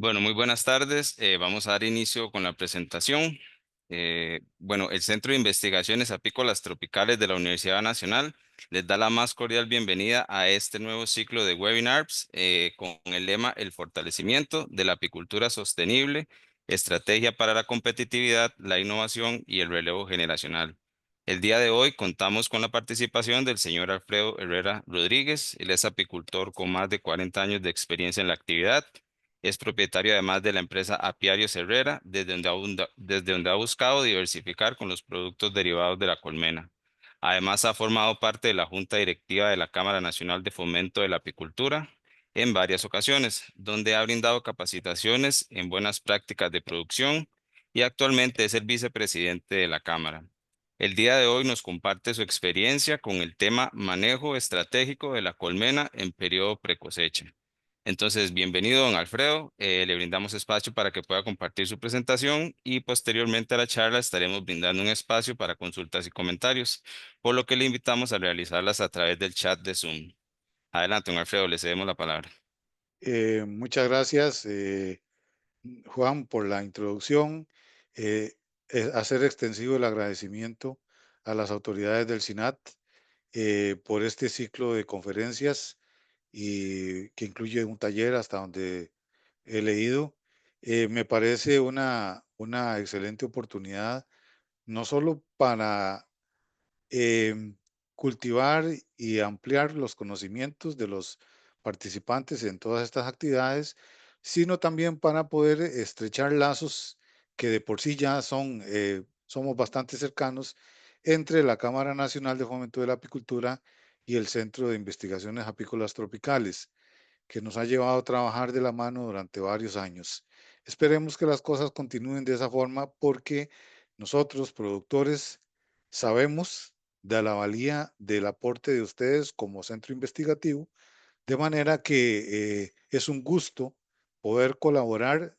Bueno, muy buenas tardes. Vamos a dar inicio con la presentación. Bueno, el Centro de Investigaciones Apícolas Tropicales de la Universidad Nacional les da la más cordial bienvenida a este nuevo ciclo de webinars con el lema El fortalecimiento de la apicultura sostenible, estrategia para la competitividad, la innovación y el relevo generacional. El día de hoy contamos con la participación del señor Alfredo Herrera Rodríguez. Él es apicultor con más de 40 años de experiencia en la actividad. Es propietario además de la empresa Apiarios Herrera, desde donde ha buscado diversificar con los productos derivados de la colmena. Además, ha formado parte de la Junta Directiva de la Cámara Nacional de Fomento de la Apicultura en varias ocasiones, donde ha brindado capacitaciones en buenas prácticas de producción y actualmente es el vicepresidente de la Cámara. El día de hoy nos comparte su experiencia con el tema manejo estratégico de la colmena en periodo precosecha. Entonces, bienvenido, don Alfredo. Le brindamos espacio para que pueda compartir su presentación y posteriormente a la charla estaremos brindando un espacio para consultas y comentarios, por lo que le invitamos a realizarlas a través del chat de Zoom. Adelante, don Alfredo, le cedemos la palabra. Muchas gracias, Juan, por la introducción. Eh, Hacer extensivo el agradecimiento a las autoridades del SINAT por este ciclo de conferencias y que incluye un taller hasta donde he leído. Me parece una excelente oportunidad, no solo para em, cultivar y ampliar los conocimientos de los participantes en todas estas actividades, sino también para poder estrechar lazos que de por sí ya somos bastante cercanos entre la Cámara Nacional de Fomento de la Apicultura y el Centro de Investigaciones Apícolas Tropicales, que nos ha llevado a trabajar de la mano durante varios años. Esperemos que las cosas continúen de esa forma porque nosotros, productores, sabemos de la valía del aporte de ustedes como centro investigativo, de manera que es un gusto poder colaborar,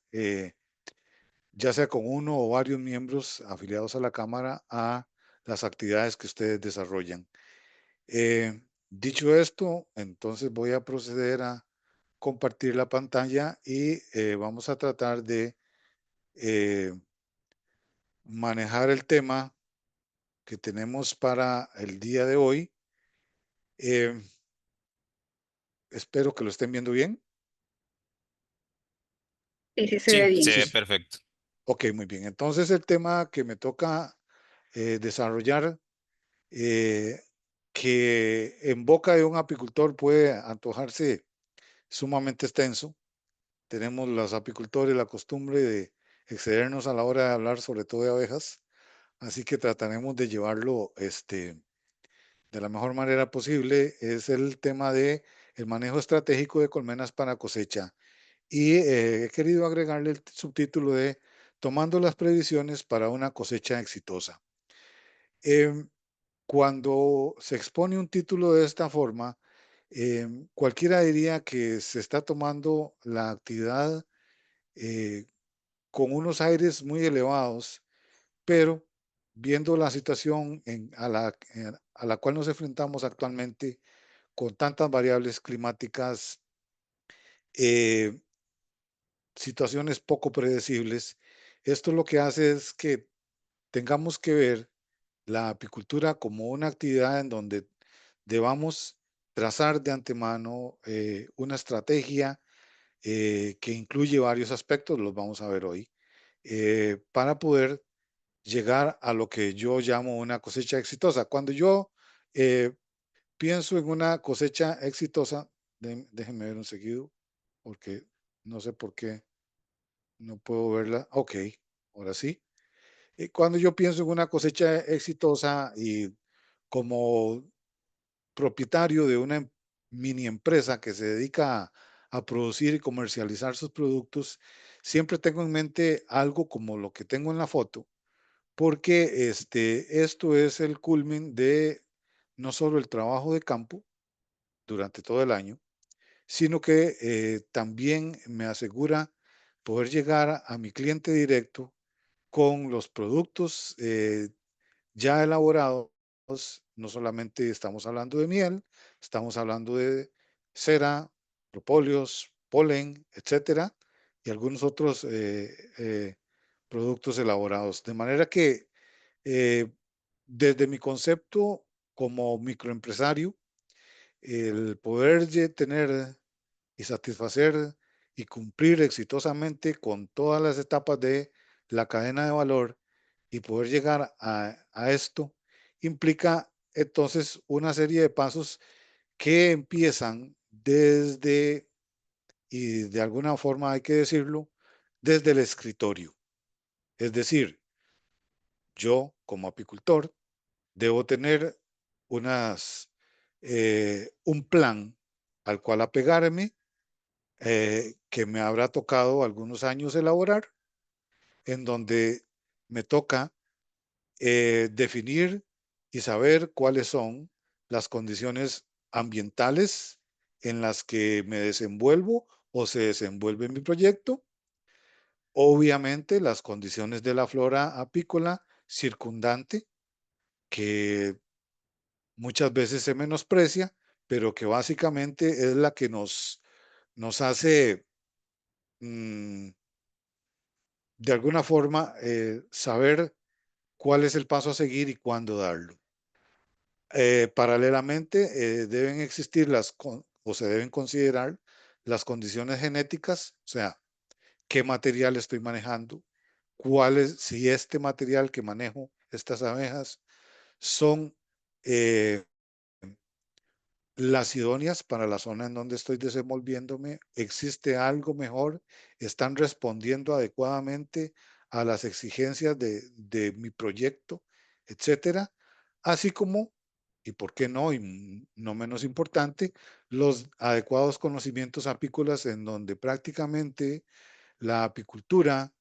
ya sea con uno o varios miembros afiliados a la Cámara, a las actividades que ustedes desarrollan. Dicho esto, entonces voy a proceder a compartir la pantalla y vamos a tratar de eh, manejar el tema que tenemos para el día de hoy. Eh, Espero que lo estén viendo bien. Sí, sí se ve Sí, bien. se Sí, ve sí. perfecto. Ok, muy bien. Entonces el tema que me toca desarrollar, eh, que en boca de un apicultor puede antojarse sumamente extenso. Tenemos los apicultores la costumbre de excedernos a la hora de hablar sobre todo de abejas, así que trataremos de llevarlo de la mejor manera posible. Es el tema de el manejo estratégico de colmenas para cosecha. Y he querido agregarle el subtítulo de Tomando las previsiones para una cosecha exitosa. Em, Cuando se expone un título de esta forma, cualquiera diría que se está tomando la actividad eh, con unos aires muy elevados, pero viendo la situación a la cual nos enfrentamos actualmente, con tantas variables climáticas, eh, situaciones poco predecibles, esto lo que hace es que tengamos que ver la apicultura como una actividad en donde debamos trazar de antemano una estrategia que incluye varios aspectos, los vamos a ver hoy, para poder llegar a lo que yo llamo una cosecha exitosa. Cuando yo eh, pienso en una cosecha exitosa, déjenme ver un seguido, porque no sé por qué no puedo verla. Ok, ahora sí. Cuando yo pienso en una cosecha exitosa y como propietario de una mini empresa que se dedica a producir y comercializar sus productos, siempre tengo en mente algo como lo que tengo en la foto, porque esto es el culmen de no solo el trabajo de campo durante todo el año, sino que también me asegura poder llegar a mi cliente directo con los productos ya elaborados. No solamente estamos hablando de miel, estamos hablando de cera, propóleos, polen, etcétera, y algunos otros productos elaborados. De manera que eh, desde mi concepto como microempresario, el poder tener y satisfacer y cumplir exitosamente con todas las etapas de la cadena de valor y poder llegar a esto implica entonces una serie de pasos que empiezan desde, y de alguna forma hay que decirlo, desde el escritorio. Es decir, yo como apicultor debo tener un plan al cual apegarme, que me habrá tocado algunos años elaborar, en donde me toca definir y saber cuáles son las condiciones ambientales en las que me desenvuelvo o se desenvuelve mi proyecto. Obviamente las condiciones de la flora apícola circundante, que muchas veces se menosprecia, pero que básicamente es la que nos hace mm, de alguna forma saber cuál es el paso a seguir y cuándo darlo. Paralelamente, deben existir o se deben considerar las condiciones genéticas, o sea, qué material estoy manejando, si este material que manejo, estas abejas, son eh, las idóneas para la zona en donde estoy desenvolviéndome, existe algo mejor, están respondiendo adecuadamente a las exigencias de mi proyecto, etcétera, así como, y por qué no, y no menos importante, los adecuados conocimientos apícolas en donde prácticamente la apicultura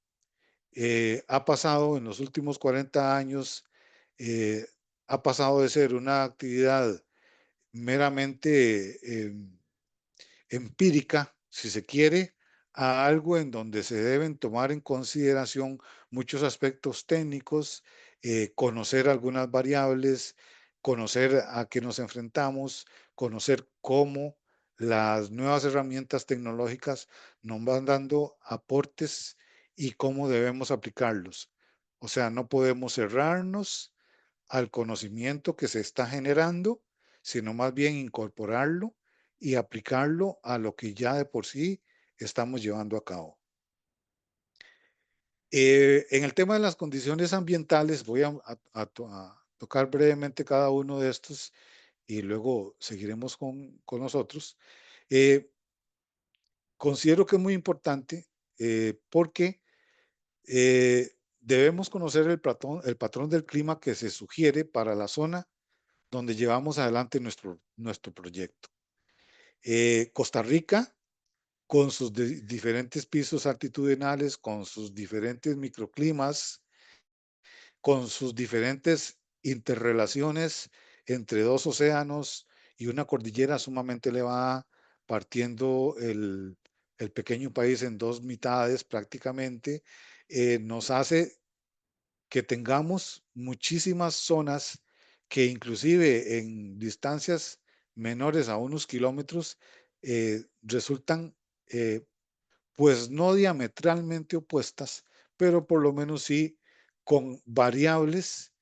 ha pasado en los últimos 40 años, eh, ha pasado de ser una actividad meramente empírica, si se quiere, a algo en donde se deben tomar en consideración muchos aspectos técnicos, conocer algunas variables, conocer a qué nos enfrentamos, conocer cómo las nuevas herramientas tecnológicas nos van dando aportes y cómo debemos aplicarlos. O sea, no podemos cerrarnos al conocimiento que se está generando, sino más bien incorporarlo y aplicarlo a lo que ya de por sí estamos llevando a cabo. En el tema de las condiciones ambientales, voy a tocar brevemente cada uno de estos y luego seguiremos con nosotros. Eh, Considero que es muy importante porque debemos conocer el patrón del clima que se sugiere para la zona donde llevamos adelante nuestro proyecto. Costa Rica, con sus diferentes pisos altitudinales, con sus diferentes microclimas, con sus diferentes interrelaciones entre dos océanos y una cordillera sumamente elevada, partiendo el pequeño país en dos mitades prácticamente, nos hace que tengamos muchísimas zonas que inclusive en distancias menores a unos kilómetros resultan pues no diametralmente opuestas, pero por lo menos sí con variables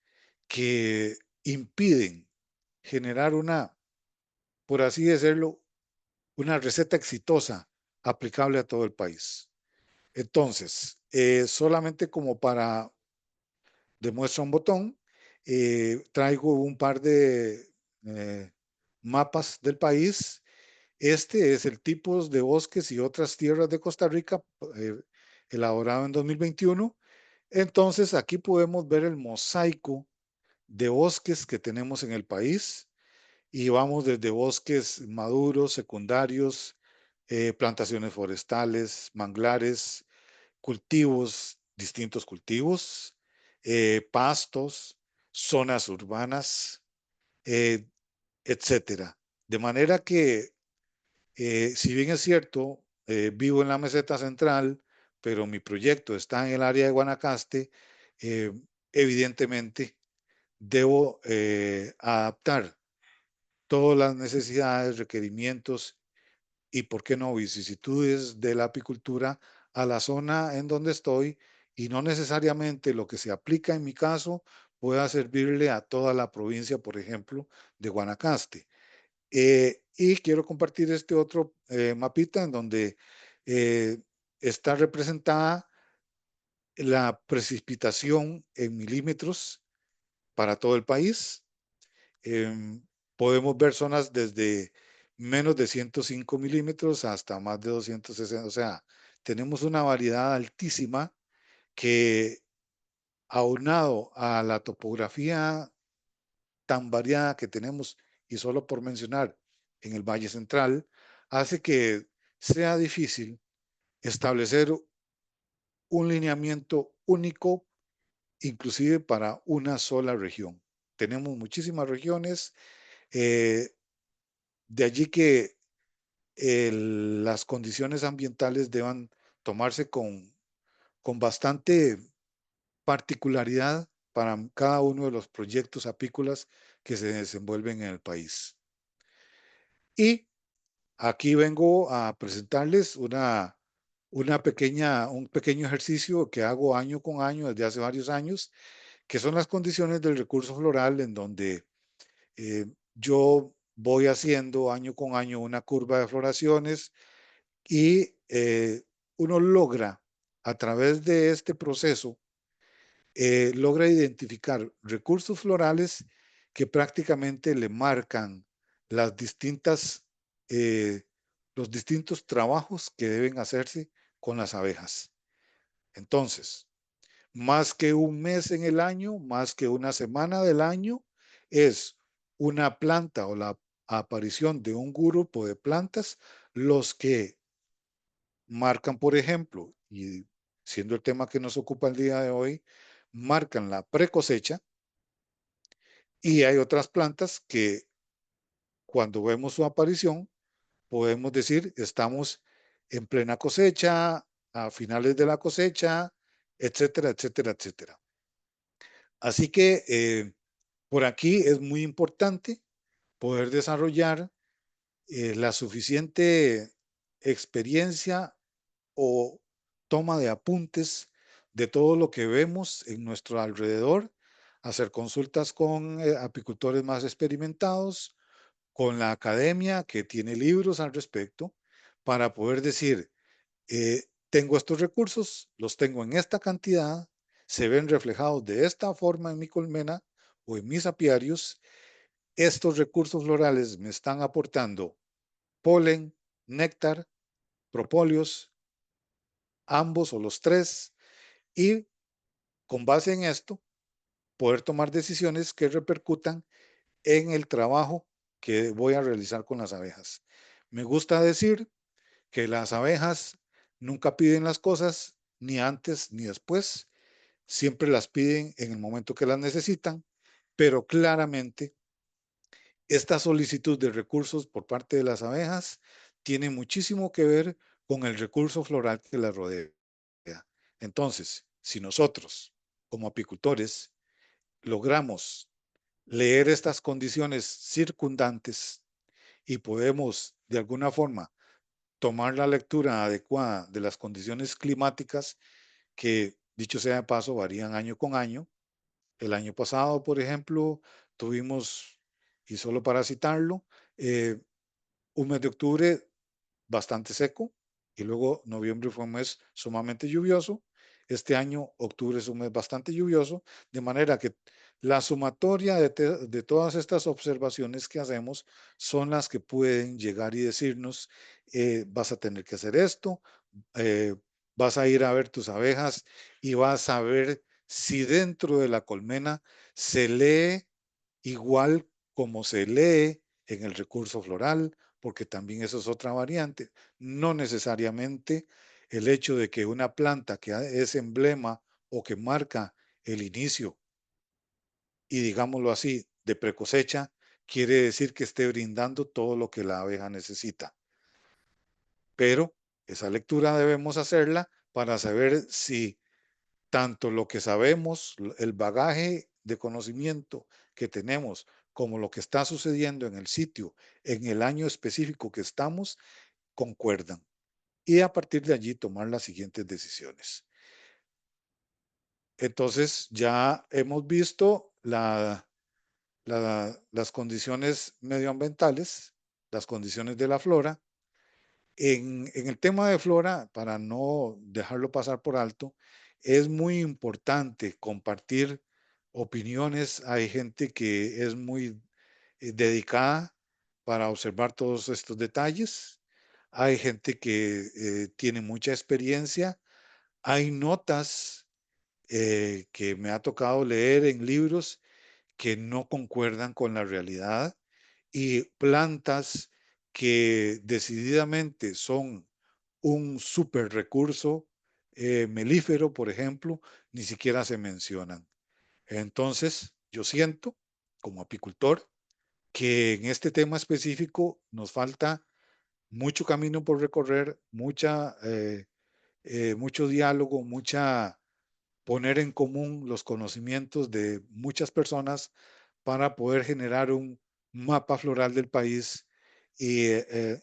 que impiden generar por así decirlo, una receta exitosa aplicable a todo el país. Entonces, solamente como para demuestra un botón. Traigo un par de mapas del país. Este es el tipo de bosques y otras tierras de Costa Rica, eh, elaborado en 2021. Entonces, aquí podemos ver el mosaico de bosques que tenemos en el país y vamos desde bosques maduros, secundarios, plantaciones forestales, manglares, cultivos, distintos cultivos, pastos, zonas urbanas, eh, etcétera. De manera que, si bien es cierto, vivo en la meseta central, pero mi proyecto está en el área de Guanacaste, eh, evidentemente debo adaptar todas las necesidades, requerimientos y, por qué no, vicisitudes de la apicultura a la zona en donde estoy y no necesariamente lo que se aplica en mi caso pueda servirle a toda la provincia, por ejemplo, de Guanacaste. Y quiero compartir este otro mapita en donde eh, está representada la precipitación en milímetros para todo el país. Em, Podemos ver zonas desde menos de 105 milímetros hasta más de 260. O sea, tenemos una variedad altísima que, aunado a la topografía tan variada que tenemos, y solo por mencionar en el Valle Central, hace que sea difícil establecer un lineamiento único, inclusive para una sola región. Tenemos muchísimas regiones, eh, de allí que las condiciones ambientales deban tomarse con bastante particularidad para cada uno de los proyectos apícolas que se desenvuelven en el país. Y aquí vengo a presentarles un pequeño ejercicio que hago año con año desde hace varios años, que son las condiciones del recurso floral, en donde yo voy haciendo año con año una curva de floraciones y uno logra, a través de este proceso, logra identificar recursos florales que prácticamente le marcan las distintas, eh, los distintos trabajos que deben hacerse con las abejas. Entonces, más que un mes en el año, más que una semana del año, es una planta o la aparición de un grupo de plantas los que marcan, por ejemplo, y siendo el tema que nos ocupa el día de hoy, marcan la precosecha, y hay otras plantas que cuando vemos su aparición podemos decir estamos en plena cosecha, a finales de la cosecha, etcétera, etcétera, etcétera. Así que por aquí es muy importante poder desarrollar la suficiente experiencia o toma de apuntes de todo lo que vemos en nuestro alrededor, hacer consultas con apicultores más experimentados, con la academia que tiene libros al respecto, para poder decir, tengo estos recursos, los tengo en esta cantidad, se ven reflejados de esta forma en mi colmena o en mis apiarios, estos recursos florales me están aportando polen, néctar, propóleos, ambos o los tres, y con base en esto, poder tomar decisiones que repercutan en el trabajo que voy a realizar con las abejas. Me gusta decir que las abejas nunca piden las cosas ni antes ni después, siempre las piden en el momento que las necesitan, pero claramente esta solicitud de recursos por parte de las abejas tiene muchísimo que ver con el recurso floral que las rodea. Entonces, si nosotros, como apicultores, logramos leer estas condiciones circundantes y podemos, de alguna forma, tomar la lectura adecuada de las condiciones climáticas que, dicho sea de paso, varían año con año. El año pasado, por ejemplo, tuvimos, y solo para citarlo, eh, un mes de octubre bastante seco, y luego noviembre fue un mes sumamente lluvioso. Este año, octubre es un mes bastante lluvioso, de manera que la sumatoria de todas estas observaciones que hacemos son las que pueden llegar y decirnos, vas a tener que hacer esto, eh, vas a ir a ver tus abejas y vas a ver si dentro de la colmena se lee igual como se lee en el recurso floral, porque también eso es otra variante. No necesariamente el hecho de que una planta que es emblema o que marca el inicio, y digámoslo así, de precosecha, quiere decir que esté brindando todo lo que la abeja necesita. Pero esa lectura debemos hacerla para saber si tanto lo que sabemos, el bagaje de conocimiento que tenemos, como lo que está sucediendo en el sitio, en el año específico que estamos, concuerdan. y a partir de allí tomar las siguientes decisiones. Entonces ya hemos visto las condiciones medioambientales, las condiciones de la flora. En el tema de flora, para no dejarlo pasar por alto, es muy importante compartir opiniones. Hay gente que es muy dedicada para observar todos estos detalles. Hay gente que tiene mucha experiencia. Hay notas que me ha tocado leer en libros que no concuerdan con la realidad y plantas que decididamente son un super recurso melífero, por ejemplo, ni siquiera se mencionan. Entonces, yo siento, como apicultor, que en este tema específico nos falta mucho camino por recorrer, mucho diálogo, mucha poner en común los conocimientos de muchas personas para poder generar un mapa floral del país y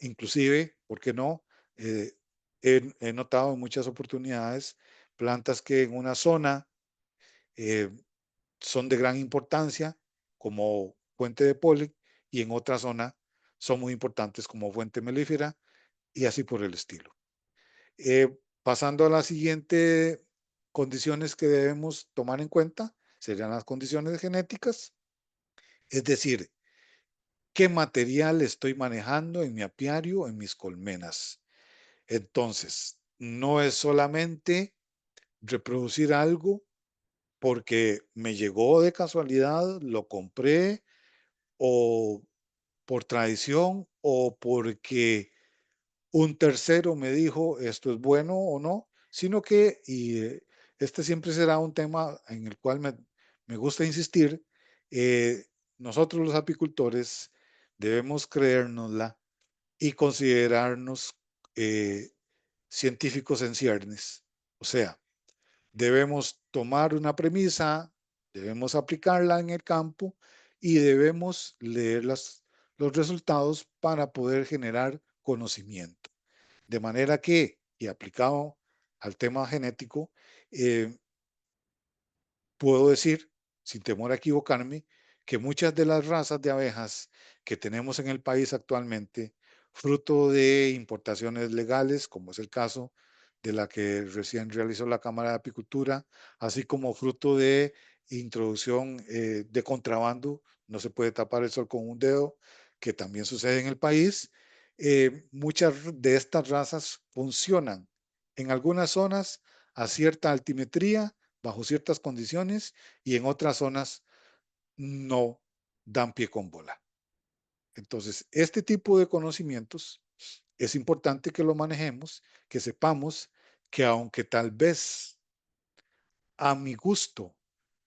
inclusive, ¿por qué no? Eh, he notado en muchas oportunidades plantas que en una zona eh, son de gran importancia como fuente de polen y en otra zona son muy importantes como fuente melífera y así por el estilo. Pasando a la siguiente condiciones que debemos tomar en cuenta, serían las condiciones genéticas, es decir, qué material estoy manejando en mi apiario, en mis colmenas. Entonces, no es solamente reproducir algo porque me llegó de casualidad, lo compré o por tradición o porque un tercero me dijo esto es bueno o no, sino que, y este siempre será un tema en el cual me gusta insistir, nosotros los apicultores debemos creérnosla y considerarnos eh, científicos en ciernes. O sea, debemos tomar una premisa, debemos aplicarla en el campo y debemos leer los resultados para poder generar conocimiento. De manera que, y aplicado al tema genético, eh, puedo decir, sin temor a equivocarme, que muchas de las razas de abejas que tenemos en el país actualmente, fruto de importaciones legales, como es el caso de la que recién realizó la Cámara de Apicultura, así como fruto de introducción de contrabando, no se puede tapar el sol con un dedo, que también sucede en el país, muchas de estas razas funcionan en algunas zonas a cierta altimetría, bajo ciertas condiciones, y en otras zonas no dan pie con bola. Entonces, este tipo de conocimientos es importante que lo manejemos, que sepamos que aunque tal vez a mi gusto,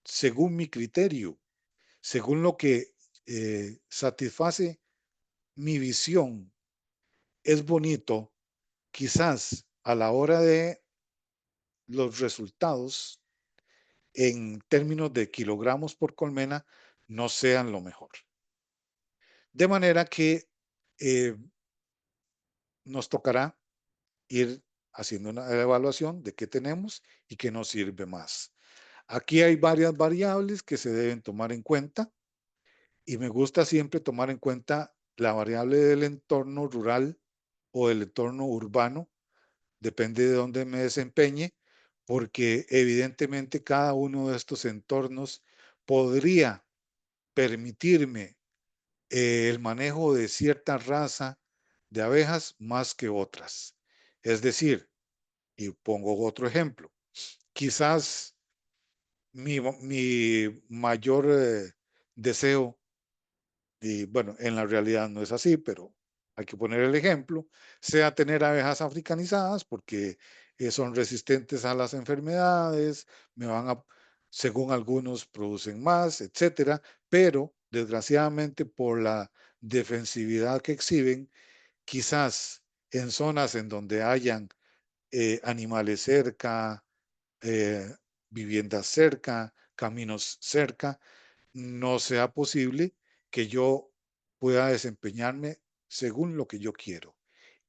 según mi criterio, según lo que satisface mi visión, es bonito, quizás a la hora de los resultados en términos de kilogramos por colmena no sean lo mejor. De manera que eh, nos tocará ir haciendo una evaluación de qué tenemos y qué nos sirve más. Aquí hay varias variables que se deben tomar en cuenta y me gusta siempre tomar en cuenta la variable del entorno rural o del entorno urbano, depende de dónde me desempeñe, porque evidentemente cada uno de estos entornos podría permitirme el manejo de cierta raza de abejas más que otras. Es decir, y pongo otro ejemplo, quizás mi mayor deseo, y bueno, en la realidad no es así, pero hay que poner el ejemplo, sea tener abejas africanizadas porque son resistentes a las enfermedades, me van a, según algunos, producen más, etcétera, pero desgraciadamente por la defensividad que exhiben, quizás en zonas en donde hayan animales cerca, eh, viviendas cerca, caminos cerca, no sea posible que yo pueda desempeñarme según lo que yo quiero.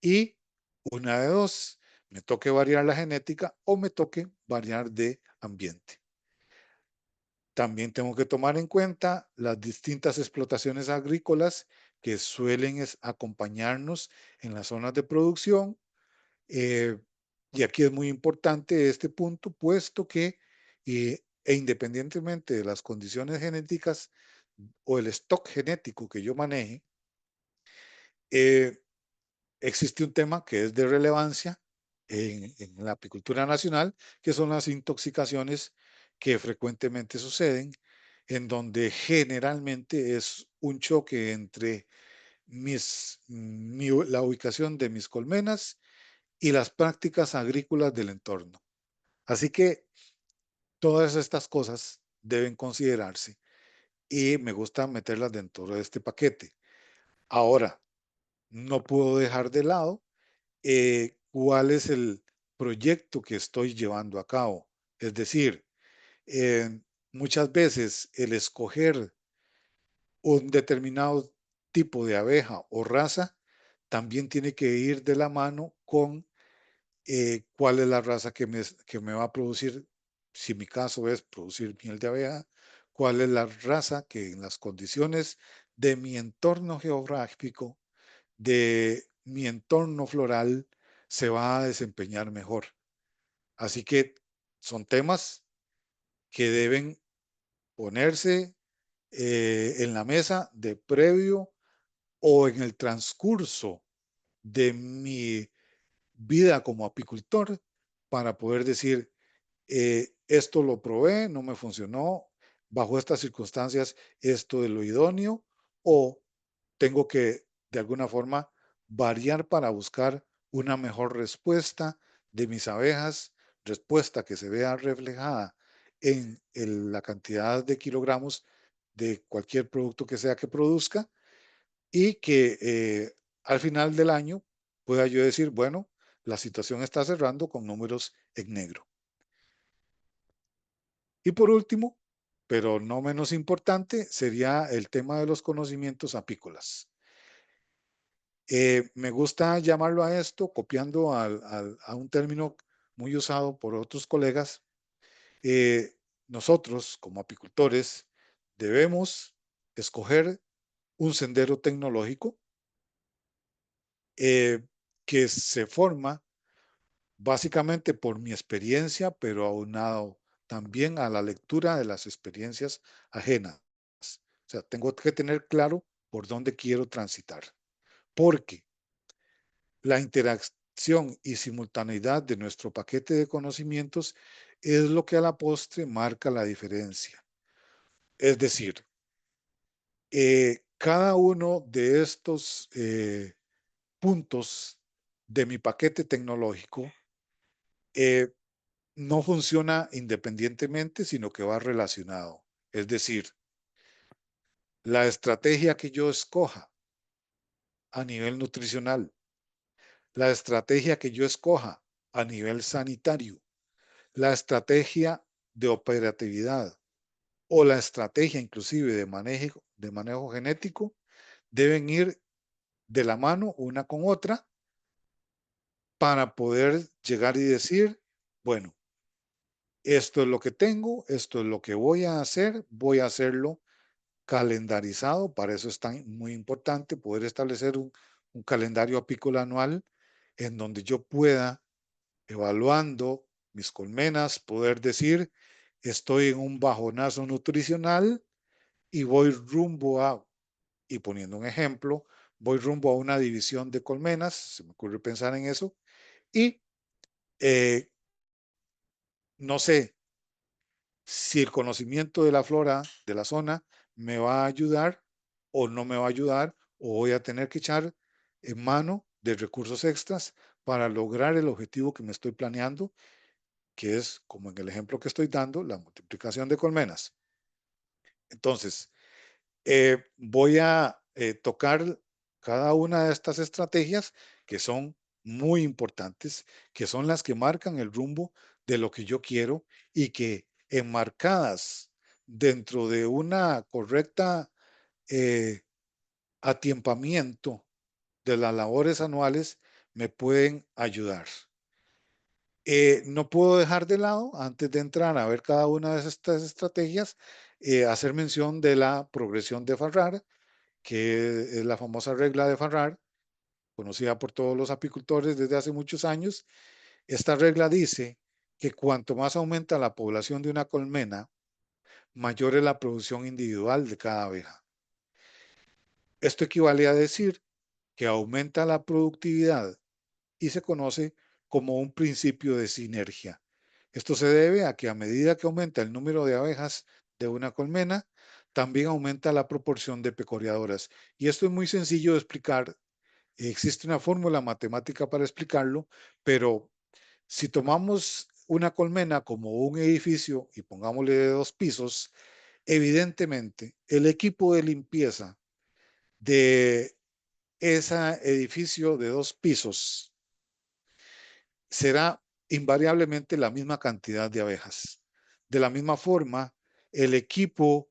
Y una de dos, me toque variar la genética o me toque variar de ambiente. También tengo que tomar en cuenta las distintas explotaciones agrícolas que suelen acompañarnos en las zonas de producción. eh, y aquí es muy importante este punto, puesto que independientemente de las condiciones genéticas o el stock genético que yo maneje, eh, existe un tema que es de relevancia en la apicultura nacional, que son las intoxicaciones que frecuentemente suceden, en donde generalmente es un choque entre la ubicación de mis colmenas y las prácticas agrícolas del entorno. Así que todas estas cosas deben considerarse y me gusta meterlas dentro de este paquete. Ahora, no puedo dejar de lado cuál es el proyecto que estoy llevando a cabo. Es decir, eh, muchas veces el escoger un determinado tipo de abeja o raza también tiene que ir de la mano con cuál es la raza que me va a producir, si mi caso es producir miel de abeja, cuál es la raza que en las condiciones de mi entorno geográfico, de mi entorno floral, se va a desempeñar mejor. Así que son temas que deben ponerse en la mesa de previo o en el transcurso de mi vida como apicultor para poder decir, esto lo probé, no me funcionó, bajo estas circunstancias esto es lo idóneo, o tengo que de alguna forma variar para buscar una mejor respuesta de mis abejas, respuesta que se vea reflejada en la cantidad de kilogramos de cualquier producto que sea que produzca y que al final del año pueda yo decir, bueno, la situación está cerrando con números en negro. Y por último, pero no menos importante, sería el tema de los conocimientos apícolas. Me gusta llamarlo a esto, copiando a un término muy usado por otros colegas. Nosotros, como apicultores, debemos escoger un sendero tecnológico eh, que se forma básicamente por mi experiencia, pero aunado también a la lectura de las experiencias ajenas. O sea, tengo que tener claro por dónde quiero transitar, porque la interacción y simultaneidad de nuestro paquete de conocimientos es lo que a la postre marca la diferencia. Es decir, cada uno de estos puntos de mi paquete tecnológico eh, no funciona independientemente, sino que va relacionado. Es decir, la estrategia que yo escoja a nivel nutricional, la estrategia que yo escoja a nivel sanitario, la estrategia de operatividad o la estrategia inclusive de manejo genético deben ir de la mano una con otra para poder llegar y decir, bueno, esto es lo que tengo, esto es lo que voy a hacerlo calendarizado, para eso es tan muy importante poder establecer un calendario apícola anual en donde yo pueda, evaluando mis colmenas, poder decir, estoy en un bajonazo nutricional y voy rumbo a, y poniendo un ejemplo, voy rumbo a una división de colmenas, se me ocurre pensar en eso, y no sé si el conocimiento de la flora de la zona me va a ayudar o no me va a ayudar, o voy a tener que echar en mano de recursos extras para lograr el objetivo que me estoy planeando, que es, como en el ejemplo que estoy dando, la multiplicación de colmenas. Entonces, voy a tocar cada una de estas estrategias que son muy importantes, que son las que marcan el rumbo de lo que yo quiero y que enmarcadas dentro de una correcta eh, atiempamiento de las labores anuales me pueden ayudar. No puedo dejar de lado, antes de entrar a ver cada una de estas estrategias, hacer mención de la progresión de Farrar, que es la famosa regla de Farrar, conocida por todos los apicultores desde hace muchos años. Esta regla dice que cuanto más aumenta la población de una colmena, mayor es la producción individual de cada abeja. Esto equivale a decir que aumenta la productividad y se conoce como un principio de sinergia. Esto se debe a que a medida que aumenta el número de abejas de una colmena, también aumenta la proporción de pecoreadoras. Y esto es muy sencillo de explicar. Existe una fórmula matemática para explicarlo, pero si tomamos una colmena como un edificio y pongámosle de 2 pisos, evidentemente el equipo de limpieza de ese edificio de 2 pisos será invariablemente la misma cantidad de abejas. De la misma forma, el equipo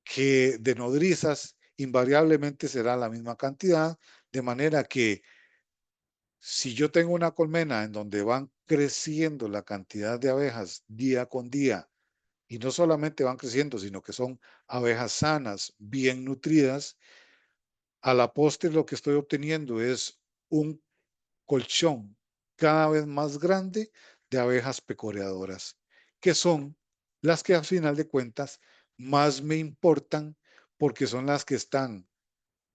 que de nodrizas invariablemente será la misma cantidad, de manera que si yo tengo una colmena en donde van creciendo la cantidad de abejas día con día, y no solamente van creciendo, sino que son abejas sanas, bien nutridas, a la postre lo que estoy obteniendo es un colchón cada vez más grande de abejas pecoreadoras, que son las que al final de cuentas más me importan porque son las que están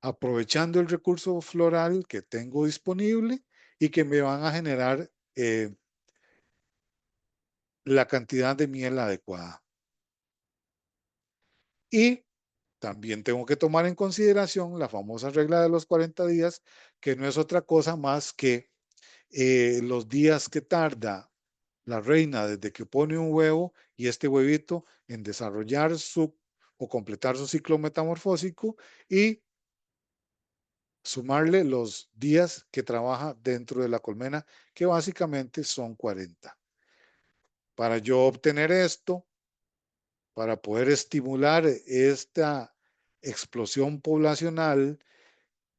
aprovechando el recurso floral que tengo disponible y que me van a generar la cantidad de miel adecuada. Y también tengo que tomar en consideración la famosa regla de los 40 días, que no es otra cosa más que los días que tarda la reina desde que pone un huevo y este huevito en desarrollar su o completar su ciclo metamorfósico y sumarle los días que trabaja dentro de la colmena, que básicamente son 40. Para yo obtener esto, para poder estimular esta explosión poblacional,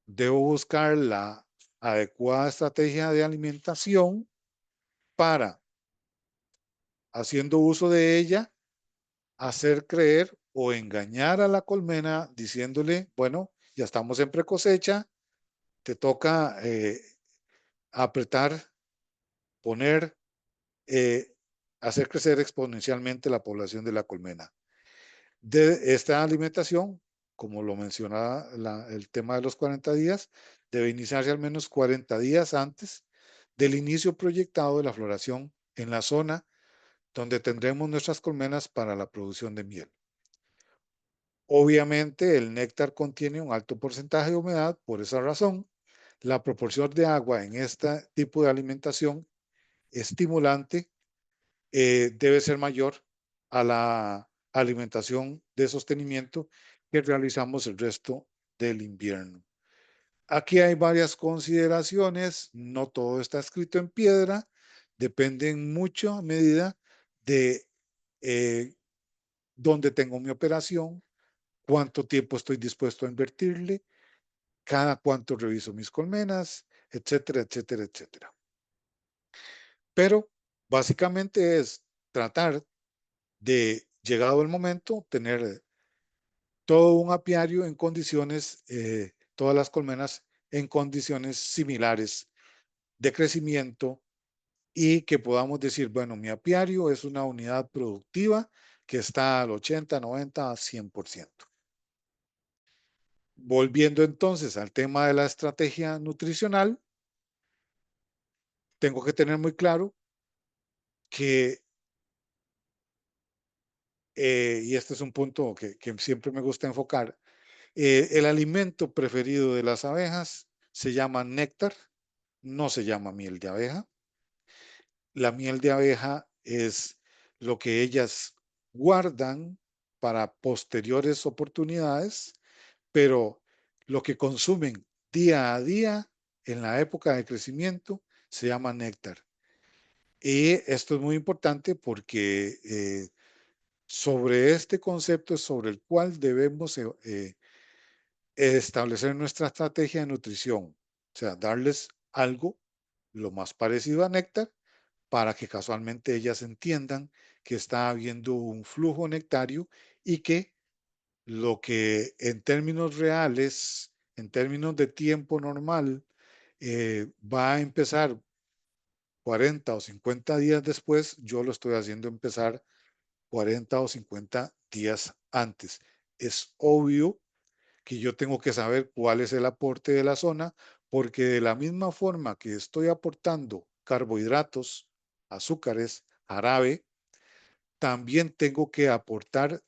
debo buscar la adecuada estrategia de alimentación para, haciendo uso de ella, hacer creer o engañar a la colmena diciéndole, bueno, ya estamos en precosecha, te toca apretar, poner, eh, hacer crecer exponencialmente la población de la colmena. De esta alimentación, como lo mencionaba el tema de los 40 días, debe iniciarse al menos 40 días antes del inicio proyectado de la floración en la zona donde tendremos nuestras colmenas para la producción de miel. Obviamente, el néctar contiene un alto porcentaje de humedad, por esa razón, la proporción de agua en este tipo de alimentación estimulante debe ser mayor a la alimentación de sostenimiento que realizamos el resto del invierno. Aquí hay varias consideraciones, no todo está escrito en piedra, depende en mucha medida de eh, dónde tengo mi operación, cuánto tiempo estoy dispuesto a invertirle, cada cuánto reviso mis colmenas, etcétera, etcétera, etcétera. Pero básicamente es tratar de, llegado el momento, tener todo un apiario en condiciones, todas las colmenas en condiciones similares de crecimiento y que podamos decir, bueno, mi apiario es una unidad productiva que está al 80, 90, 100%. Volviendo entonces al tema de la estrategia nutricional, tengo que tener muy claro que, y este es un punto que siempre me gusta enfocar, el alimento preferido de las abejas se llama néctar, no se llama miel de abeja. La miel de abeja es lo que ellas guardan para posteriores oportunidades, pero lo que consumen día a día en la época de crecimiento se llama néctar. Y esto es muy importante porque sobre este concepto es sobre el cual debemos establecer nuestra estrategia de nutrición, o sea, darles algo lo más parecido a néctar, para que casualmente ellas entiendan que está habiendo un flujo nectario y que lo que en términos reales, en términos de tiempo normal, va a empezar 40 o 50 días después, yo lo estoy haciendo empezar 40 o 50 días antes. Es obvio que yo tengo que saber cuál es el aporte de la zona, porque de la misma forma que estoy aportando carbohidratos, azúcares, jarabe, también tengo que aportar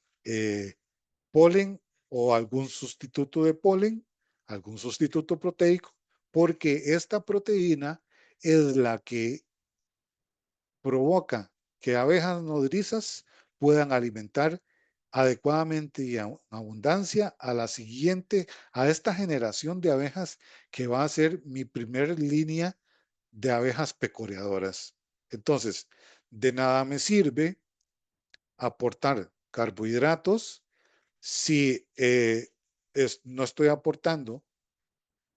polen o algún sustituto de polen, algún sustituto proteico, porque esta proteína es la que provoca que abejas nodrizas puedan alimentar adecuadamente y en abundancia a la siguiente, a esta generación de abejas que va a ser mi primer línea de abejas pecoreadoras. Entonces, de nada me sirve aportar carbohidratos si no estoy aportando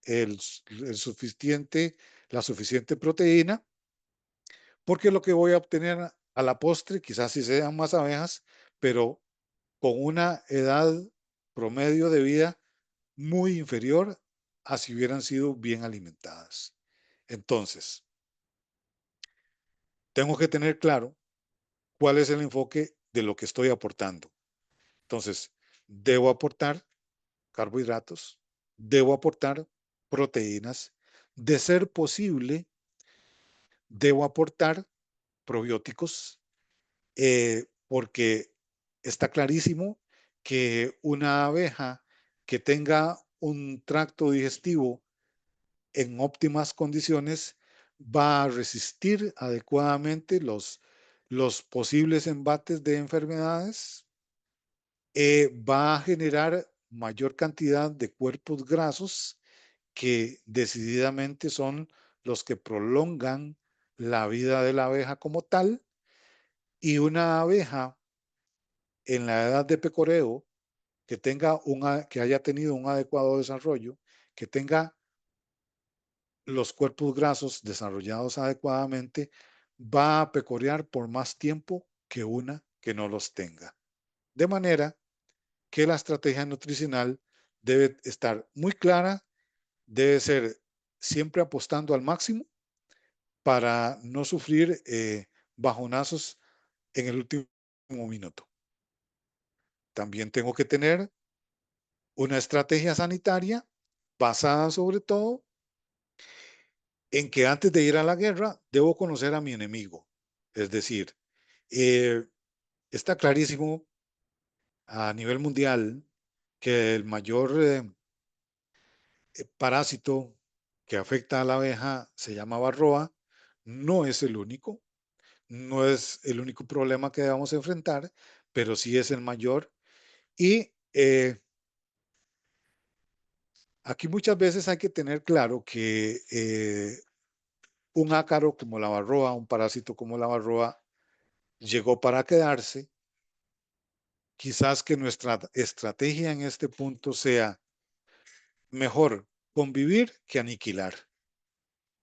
el suficiente, la suficiente proteína, porque lo que voy a obtener a la postre, quizás sí sean más abejas, pero con una edad promedio de vida muy inferior a si hubieran sido bien alimentadas. Entonces, tengo que tener claro cuál es el enfoque de lo que estoy aportando. Entonces, debo aportar carbohidratos, debo aportar proteínas, de ser posible, debo aportar probióticos, porque está clarísimo que una abeja que tenga un tracto digestivo en óptimas condiciones va a resistir adecuadamente los posibles embates de enfermedades, va a generar mayor cantidad de cuerpos grasos que decididamente son los que prolongan la vida de la abeja como tal, y una abeja en la edad de pecoreo que haya tenido un adecuado desarrollo, que tenga los cuerpos grasos desarrollados adecuadamente, va a pecorear por más tiempo que una que no los tenga. De manera que la estrategia nutricional debe estar muy clara, debe ser siempre apostando al máximo para no sufrir bajonazos en el último minuto. También tengo que tener una estrategia sanitaria basada sobre todo en que antes de ir a la guerra debo conocer a mi enemigo. Es decir, eh, está clarísimo a nivel mundial que el mayor parásito que afecta a la abeja se llama varroa. No es el único, no es el único problema que debamos enfrentar, pero sí es el mayor. Y aquí muchas veces hay que tener claro que un ácaro como la varroa, un parásito como la varroa, llegó para quedarse. Quizás que nuestra estrategia en este punto sea mejor convivir que aniquilar.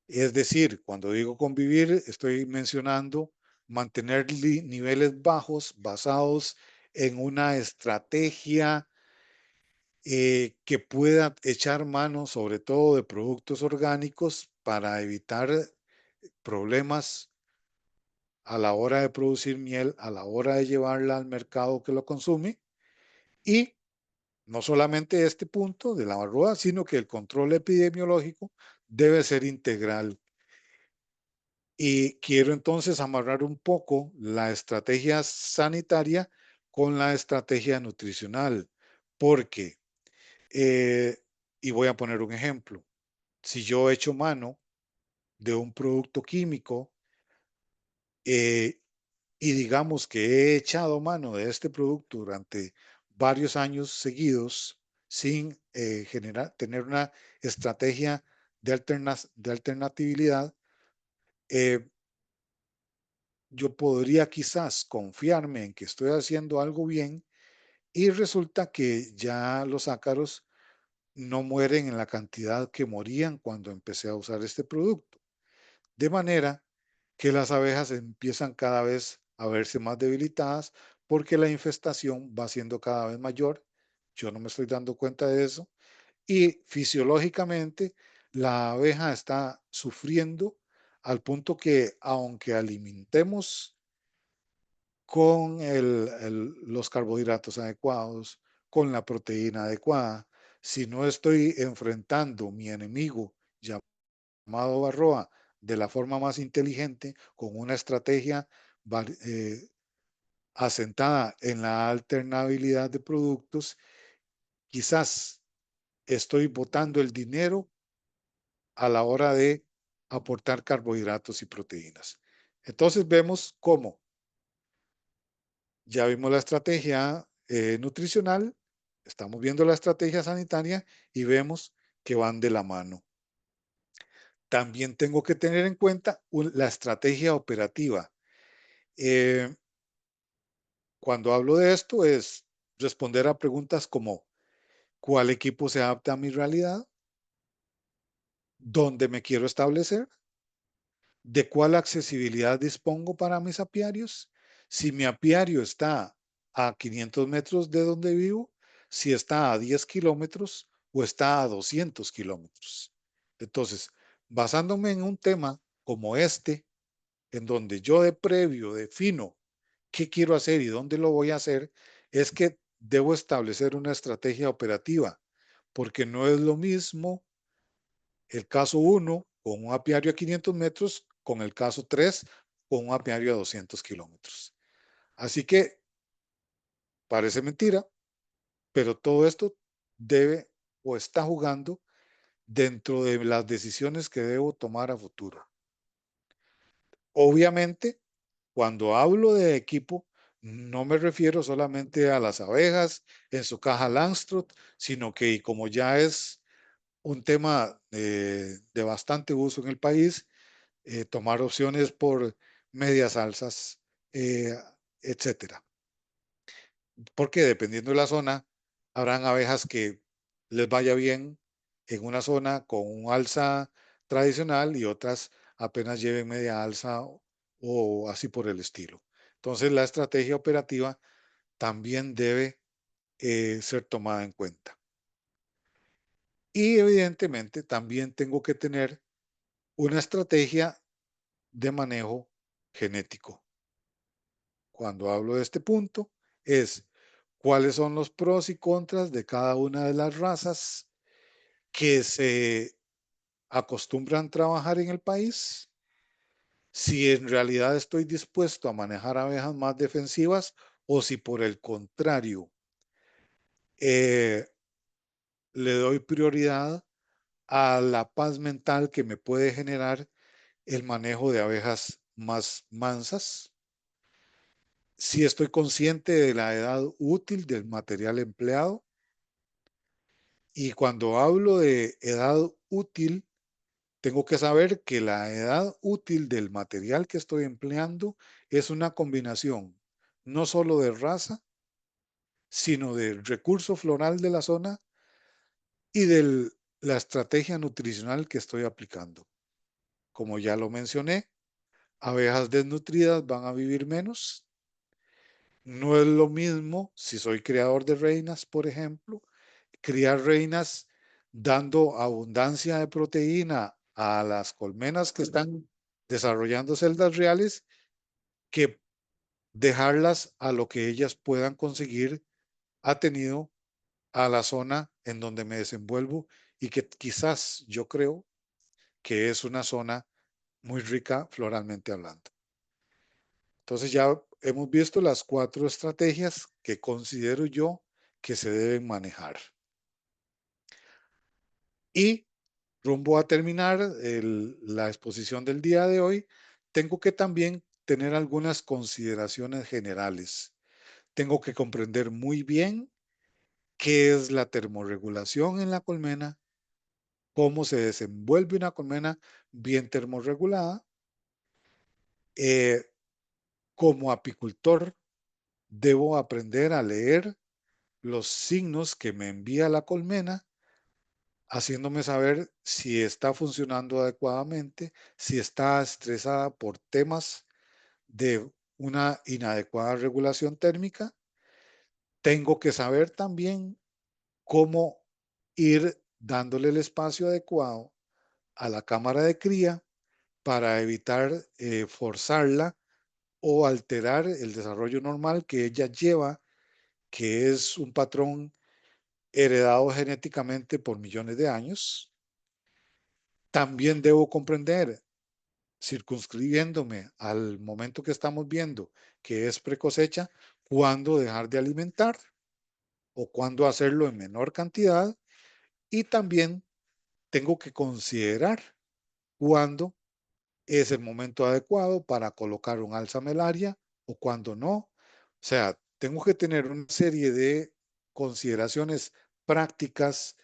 Es decir, cuando digo convivir, estoy mencionando mantener niveles bajos basados en una estrategia que pueda echar mano sobre todo de productos orgánicos para evitar problemas a la hora de producir miel, a la hora de llevarla al mercado que lo consume. Y no solamente este punto de la varroa, sino que el control epidemiológico debe ser integral. Y quiero entonces amarrar un poco la estrategia sanitaria con la estrategia nutricional, porque, eh, y voy a poner un ejemplo, si yo echo mano de un producto químico eh, y digamos que he echado mano de este producto durante varios años seguidos sin tener una estrategia de alternatividad, eh, yo podría quizás confiarme en que estoy haciendo algo bien y resulta que ya los ácaros no mueren en la cantidad que morían cuando empecé a usar este producto. De manera que las abejas empiezan cada vez a verse más debilitadas porque la infestación va siendo cada vez mayor. Yo no me estoy dando cuenta de eso. Y fisiológicamente la abeja está sufriendo al punto que aunque alimentemos con los carbohidratos adecuados, con la proteína adecuada, si no estoy enfrentando mi enemigo llamado Varroa de la forma más inteligente, con una estrategia asentada en la alternabilidad de productos, quizás estoy botando el dinero a la hora de aportar carbohidratos y proteínas. Entonces vemos cómo ya vimos la estrategia nutricional, estamos viendo la estrategia sanitaria y vemos que van de la mano. También tengo que tener en cuenta la estrategia operativa. Eh, Cuando hablo de esto es responder a preguntas como ¿cuál equipo se adapta a mi realidad? ¿Dónde me quiero establecer? ¿De cuál accesibilidad dispongo para mis apiarios? Si mi apiario está a 500 metros de donde vivo, si está a 10 kilómetros o está a 200 kilómetros. Entonces, basándome en un tema como este, en donde yo de previo defino qué quiero hacer y dónde lo voy a hacer, es que debo establecer una estrategia operativa, porque no es lo mismo el caso uno con un apiario a 500 metros con el caso 3 con un apiario a 200 kilómetros. Así que parece mentira, pero todo esto debe o está jugando dentro de las decisiones que debo tomar a futuro. Obviamente, cuando hablo de equipo, no me refiero solamente a las abejas en su caja Langstroth, sino que como ya es un tema de bastante uso en el país, tomar opciones por medias alzas, eh, etcétera. Porque dependiendo de la zona, habrán abejas que les vaya bien en una zona con un alza tradicional y otras apenas lleven media alza o así por el estilo. Entonces, la estrategia operativa también debe ser tomada en cuenta. Y evidentemente también tengo que tener una estrategia de manejo genético. Cuando hablo de este punto, es cuáles son los pros y contras de cada una de las razas que se acostumbran a trabajar en el país, si en realidad estoy dispuesto a manejar abejas más defensivas o si por el contrario eh, le doy prioridad a la paz mental que me puede generar el manejo de abejas más mansas, si estoy consciente de la edad útil del material empleado. Y cuando hablo de edad útil, tengo que saber que la edad útil del material que estoy empleando es una combinación no solo de raza, sino del recurso floral de la zona y de la estrategia nutricional que estoy aplicando. Como ya lo mencioné, abejas desnutridas van a vivir menos. No es lo mismo si soy creador de reinas, por ejemplo, criar reinas dando abundancia de proteína a las colmenas que están desarrollando celdas reales que dejarlas a lo que ellas puedan conseguir atenido a la zona en donde me desenvuelvo y que quizás yo creo que es una zona muy rica floralmente hablando. Entonces ya hemos visto las 4 estrategias que considero yo que se deben manejar. Y rumbo a terminar la exposición del día de hoy, tengo que también tener algunas consideraciones generales. Tengo que comprender muy bien qué es la termorregulación en la colmena, cómo se desenvuelve una colmena bien termorregulada. Eh, Como apicultor, debo aprender a leer los signos que me envía la colmena haciéndome saber si está funcionando adecuadamente, si está estresada por temas de una inadecuada regulación térmica. Tengo que saber también cómo ir dándole el espacio adecuado a la cámara de cría para evitar forzarla o alterar el desarrollo normal que ella lleva, que es un patrón heredado genéticamente por millones de años. También debo comprender, circunscribiéndome al momento que estamos viendo, que es precosecha, cuándo dejar de alimentar o cuándo hacerlo en menor cantidad. Y también tengo que considerar cuándo es el momento adecuado para colocar un alza melaria o cuándo no. O sea, tengo que tener una serie de consideraciones prácticas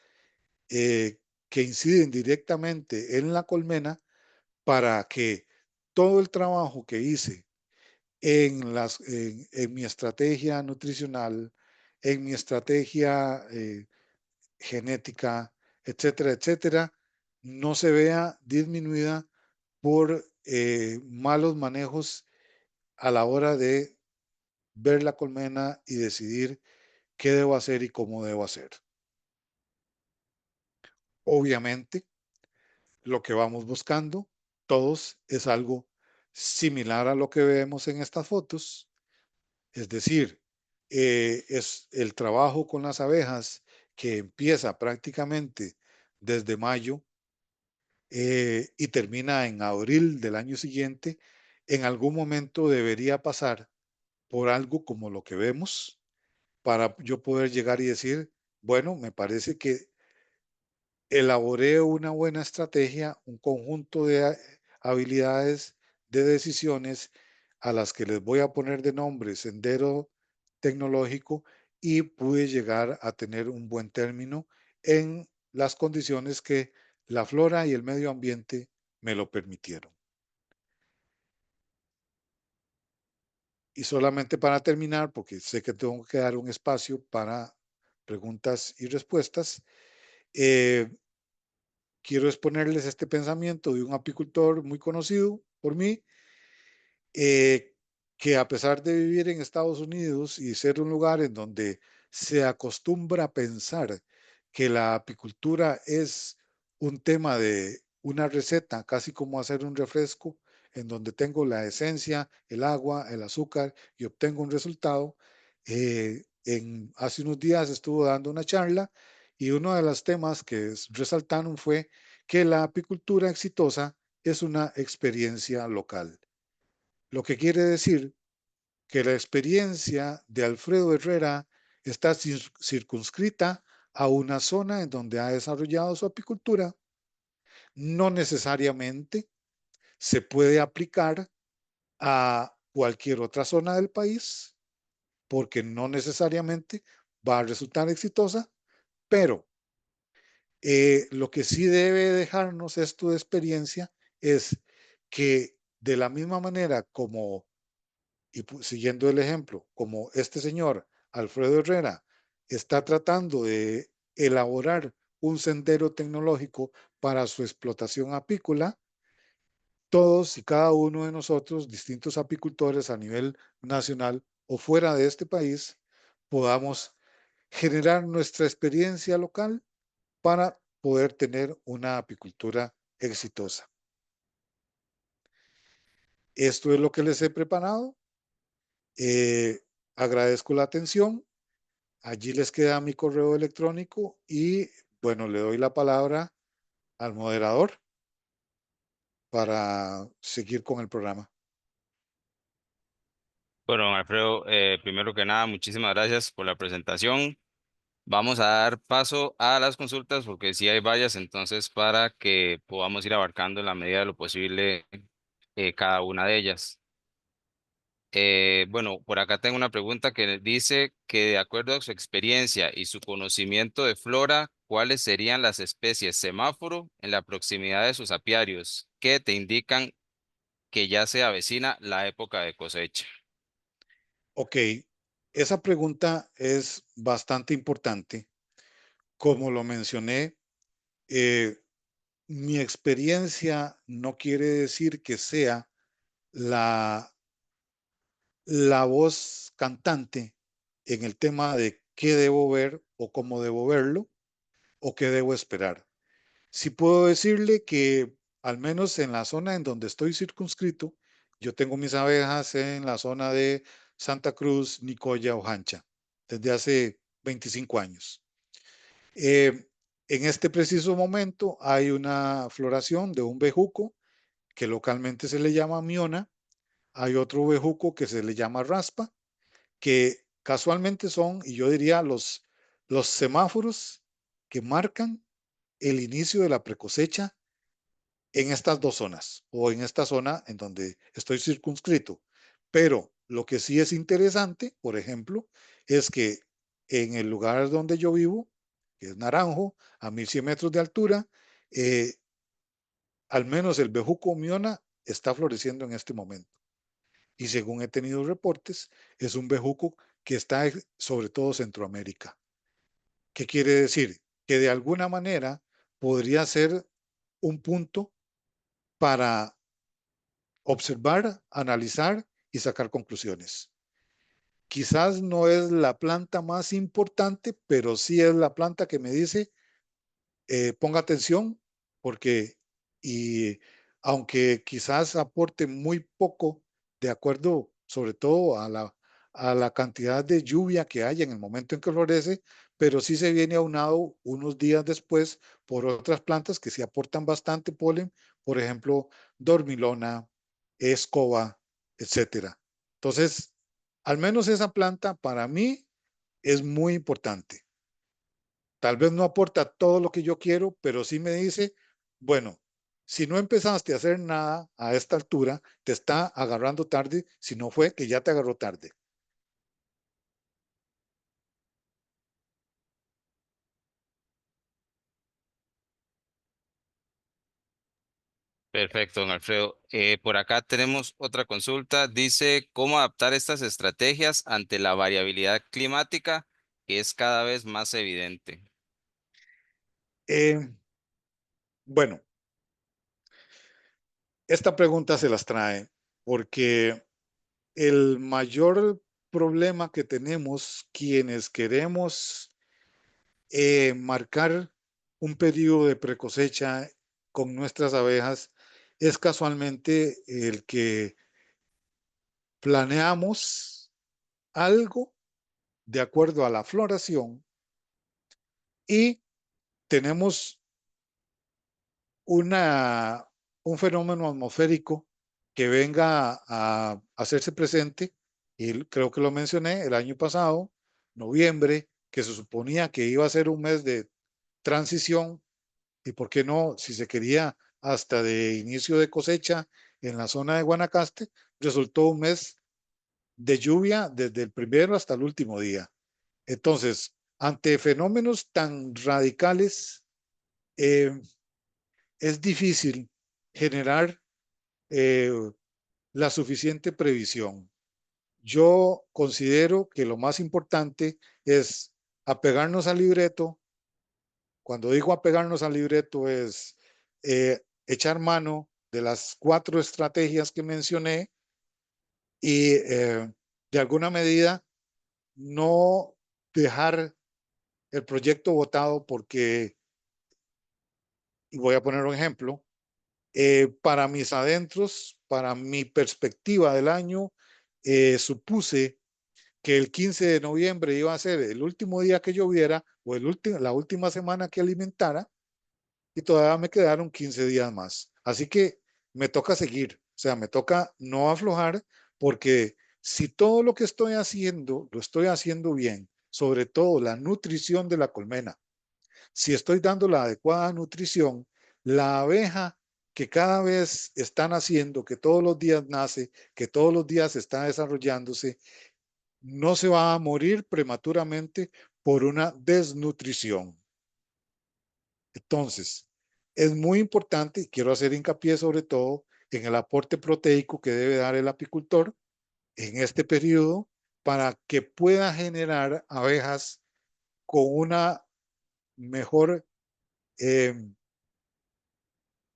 que inciden directamente en la colmena para que todo el trabajo que hice en mi estrategia nutricional, en mi estrategia genética, etcétera, etcétera, no se vea disminuida por malos manejos a la hora de ver la colmena y decidir qué debo hacer y cómo debo hacer. Obviamente, lo que vamos buscando todos es algo similar a lo que vemos en estas fotos, es decir, es el trabajo con las abejas que empieza prácticamente desde mayo y termina en abril del año siguiente. En algún momento debería pasar por algo como lo que vemos para yo poder llegar y decir, bueno, me parece que elaboré una buena estrategia, un conjunto de habilidades, de decisiones a las que les voy a poner de nombre sendero tecnológico y pude llegar a tener un buen término en las condiciones que la flora y el medio ambiente me lo permitieron. Y solamente para terminar, porque sé que tengo que dar un espacio para preguntas y respuestas, eh, quiero exponerles este pensamiento de un apicultor muy conocido por mí, eh, que a pesar de vivir en Estados Unidos y ser un lugar en donde se acostumbra a pensar que la apicultura es un tema de una receta, casi como hacer un refresco, en donde tengo la esencia, el agua, el azúcar y obtengo un resultado. Hace unos días estuvo dando una charla y uno de los temas que resaltaron fue que la apicultura exitosa es una experiencia local. Lo que quiere decir que la experiencia de Alfredo Herrera está circunscrita a una zona en donde ha desarrollado su apicultura. No necesariamente se puede aplicar a cualquier otra zona del país, porque no necesariamente va a resultar exitosa, pero lo que sí debe dejarnos esto de experiencia es que de la misma manera como y siguiendo el ejemplo, como este señor, Alfredo Herrera, está tratando de elaborar un sendero tecnológico para su explotación apícola, todos y cada uno de nosotros, distintos apicultores a nivel nacional o fuera de este país, podamos generar nuestra experiencia local para poder tener una apicultura exitosa. Esto es lo que les he preparado. Eh, Agradezco la atención. Allí les queda mi correo electrónico y bueno, le doy la palabra al moderador para seguir con el programa. Bueno, don Alfredo, primero que nada, muchísimas gracias por la presentación. Vamos a dar paso a las consultas porque sí hay varias, entonces para que podamos ir abarcando en la medida de lo posible cada una de ellas. Bueno, por acá tengo una pregunta que dice que de acuerdo a su experiencia y su conocimiento de flora, ¿cuáles serían las especies semáforo en la proximidad de sus apiarios que te indican que ya se avecina la época de cosecha? Ok, esa pregunta es bastante importante. Como lo mencioné, Eh, mi experiencia no quiere decir que sea la, la voz cantante en el tema de qué debo ver o cómo debo verlo o qué debo esperar. Sí puedo decirle que al menos en la zona en donde estoy circunscrito, yo tengo mis abejas en la zona de Santa Cruz, Nicoya, Ojancha, desde hace 25 años. Eh, en este preciso momento hay una floración de un bejuco que localmente se le llama miona, hay otro bejuco que se le llama raspa, que casualmente son, y yo diría, los semáforos que marcan el inicio de la precosecha en estas dos zonas o en esta zona en donde estoy circunscrito. Pero lo que sí es interesante, por ejemplo, es que en el lugar donde yo vivo, que es Naranjo, a 1100 metros de altura, eh, al menos el bejuco miona está floreciendo en este momento. Y según he tenido reportes, es un bejuco que está sobre todo Centroamérica. ¿Qué quiere decir? Que de alguna manera podría ser un punto para observar, analizar y sacar conclusiones. Quizás no es la planta más importante, pero sí es la planta que me dice, ponga atención, porque, y aunque quizás aporte muy poco, de acuerdo sobre todo a la cantidad de lluvia que hay en el momento en que florece, pero sí se viene aunado unos días después por otras plantas que sí aportan bastante polen, por ejemplo, dormilona, escoba, etcétera. Entonces, al menos esa planta para mí es muy importante. Tal vez no aporta todo lo que yo quiero, pero sí me dice, bueno, si no empezaste a hacer nada a esta altura, te está agarrando tarde, si no fue que ya te agarró tarde. Perfecto, don Alfredo. Por acá tenemos otra consulta. Dice, ¿cómo adaptar estas estrategias ante la variabilidad climática que es cada vez más evidente? Eh, bueno, esta pregunta se las trae porque el mayor problema que tenemos quienes queremos marcar un periodo de precosecha con nuestras abejas es casualmente el que planeamos algo de acuerdo a la floración y tenemos una, un fenómeno atmosférico que venga a hacerse presente, y creo que lo mencioné el año pasado, noviembre, que se suponía que iba a ser un mes de transición, y por qué no, si se quería hasta de inicio de cosecha en la zona de Guanacaste, resultó un mes de lluvia desde el primero hasta el último día. Entonces, ante fenómenos tan radicales, eh, es difícil generar eh, la suficiente previsión. Yo considero que lo más importante es apegarnos al libreto. Cuando digo apegarnos al libreto es echar mano de las 4 estrategias que mencioné y de alguna medida no dejar el proyecto votado porque, y voy a poner un ejemplo, para mis adentros, para mi perspectiva del año, supuse que el 15 de noviembre iba a ser el último día que lloviera o la última semana que alimentara y todavía me quedaron 15 días más. Así que me toca seguir, o sea, me toca no aflojar porque si todo lo que estoy haciendo lo estoy haciendo bien, sobre todo la nutrición de la colmena, si estoy dando la adecuada nutrición, la abeja que cada vez está naciendo, que todos los días nace, que todos los días está desarrollándose, no se va a morir prematuramente por una desnutrición. Entonces, es muy importante, y quiero hacer hincapié sobre todo en el aporte proteico que debe dar el apicultor en este periodo para que pueda generar abejas con una mejor eh,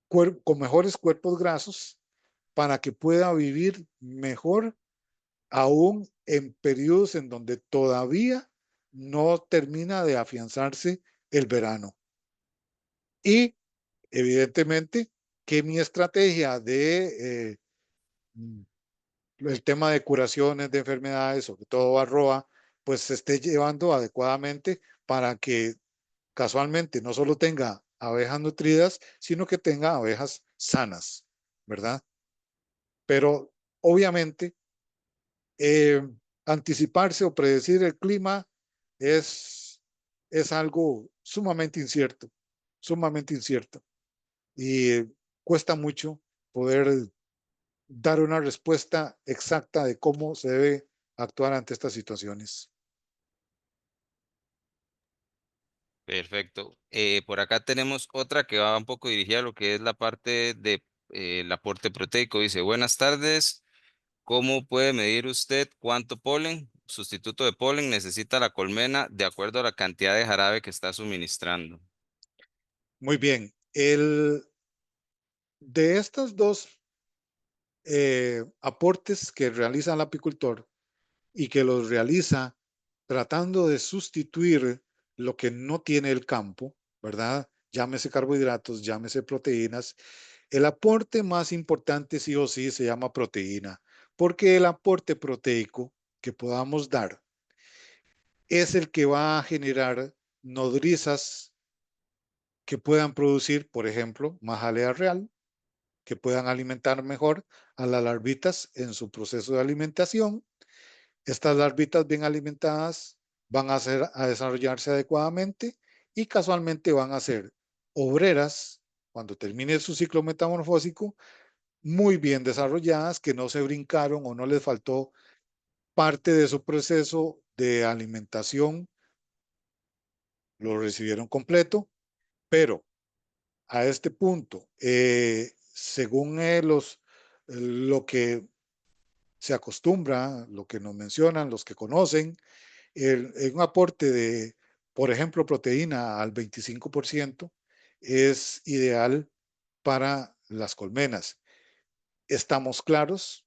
con mejores cuerpos grasos para que pueda vivir mejor aún en periodos en donde todavía no termina de afianzarse el verano. Y evidentemente que mi estrategia de el tema de curaciones de enfermedades, sobre todo varroa, pues se esté llevando adecuadamente para que casualmente no solo tenga abejas nutridas, sino que tenga abejas sanas, ¿verdad? Pero obviamente eh, anticiparse o predecir el clima es, es algo sumamente incierto. Y cuesta mucho poder dar una respuesta exacta de cómo se debe actuar ante estas situaciones. Perfecto. Por acá tenemos otra que va un poco dirigida a lo que es la parte de el aporte proteico. Dice, buenas tardes. ¿Cómo puede medir usted cuánto polen, sustituto de polen, necesita la colmena de acuerdo a la cantidad de jarabe que está suministrando? Muy bien. De estos dos aportes que realiza el apicultor y que los realiza tratando de sustituir lo que no tiene el campo, ¿verdad? Llámese carbohidratos, llámese proteínas. El aporte más importante sí o sí se llama proteína, porque el aporte proteico que podamos dar es el que va a generar nodrizas que puedan producir, por ejemplo, más jalea real, que puedan alimentar mejor a las larvitas en su proceso de alimentación. Estas larvitas bien alimentadas van a desarrollarse adecuadamente y casualmente van a ser obreras cuando termine su ciclo metamorfósico muy bien desarrolladas, que no se brincaron o no les faltó parte de su proceso de alimentación, lo recibieron completo, pero a este punto, según lo que se acostumbra, lo que nos mencionan, los que conocen, un aporte de, por ejemplo, proteína al 25% es ideal para las colmenas. Estamos claros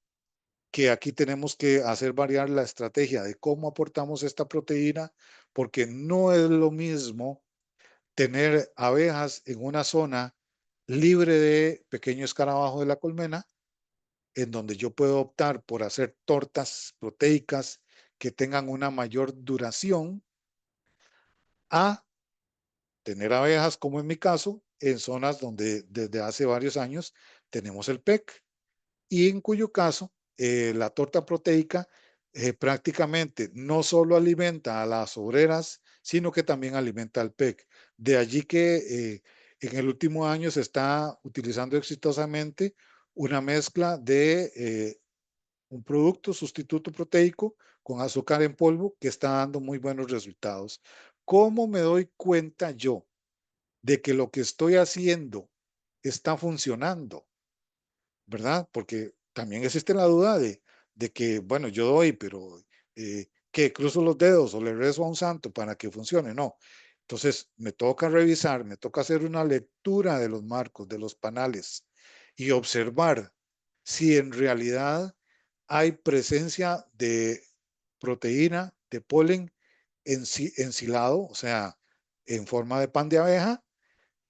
que aquí tenemos que hacer variar la estrategia de cómo aportamos esta proteína, porque no es lo mismo tener abejas en una zona libre de pequeño escarabajo de la colmena, en donde yo puedo optar por hacer tortas proteicas que tengan una mayor duración, a tener abejas, como en mi caso, en zonas donde desde hace varios años tenemos el PEC y en cuyo caso la torta proteica prácticamente no solo alimenta a las obreras, sino que también alimenta al PEC. De allí que en el último año se está utilizando exitosamente una mezcla de un producto sustituto proteico con azúcar en polvo que está dando muy buenos resultados. ¿Cómo me doy cuenta yo de que lo que estoy haciendo está funcionando? ¿Verdad? Porque también existe la duda de que, bueno, yo doy, pero que cruzo los dedos o le rezo a un santo para que funcione. No. Entonces, me toca revisar, me toca hacer una lectura de los marcos, de los panales y observar si en realidad hay presencia de proteína, de polen ensilado, o sea, en forma de pan de abeja.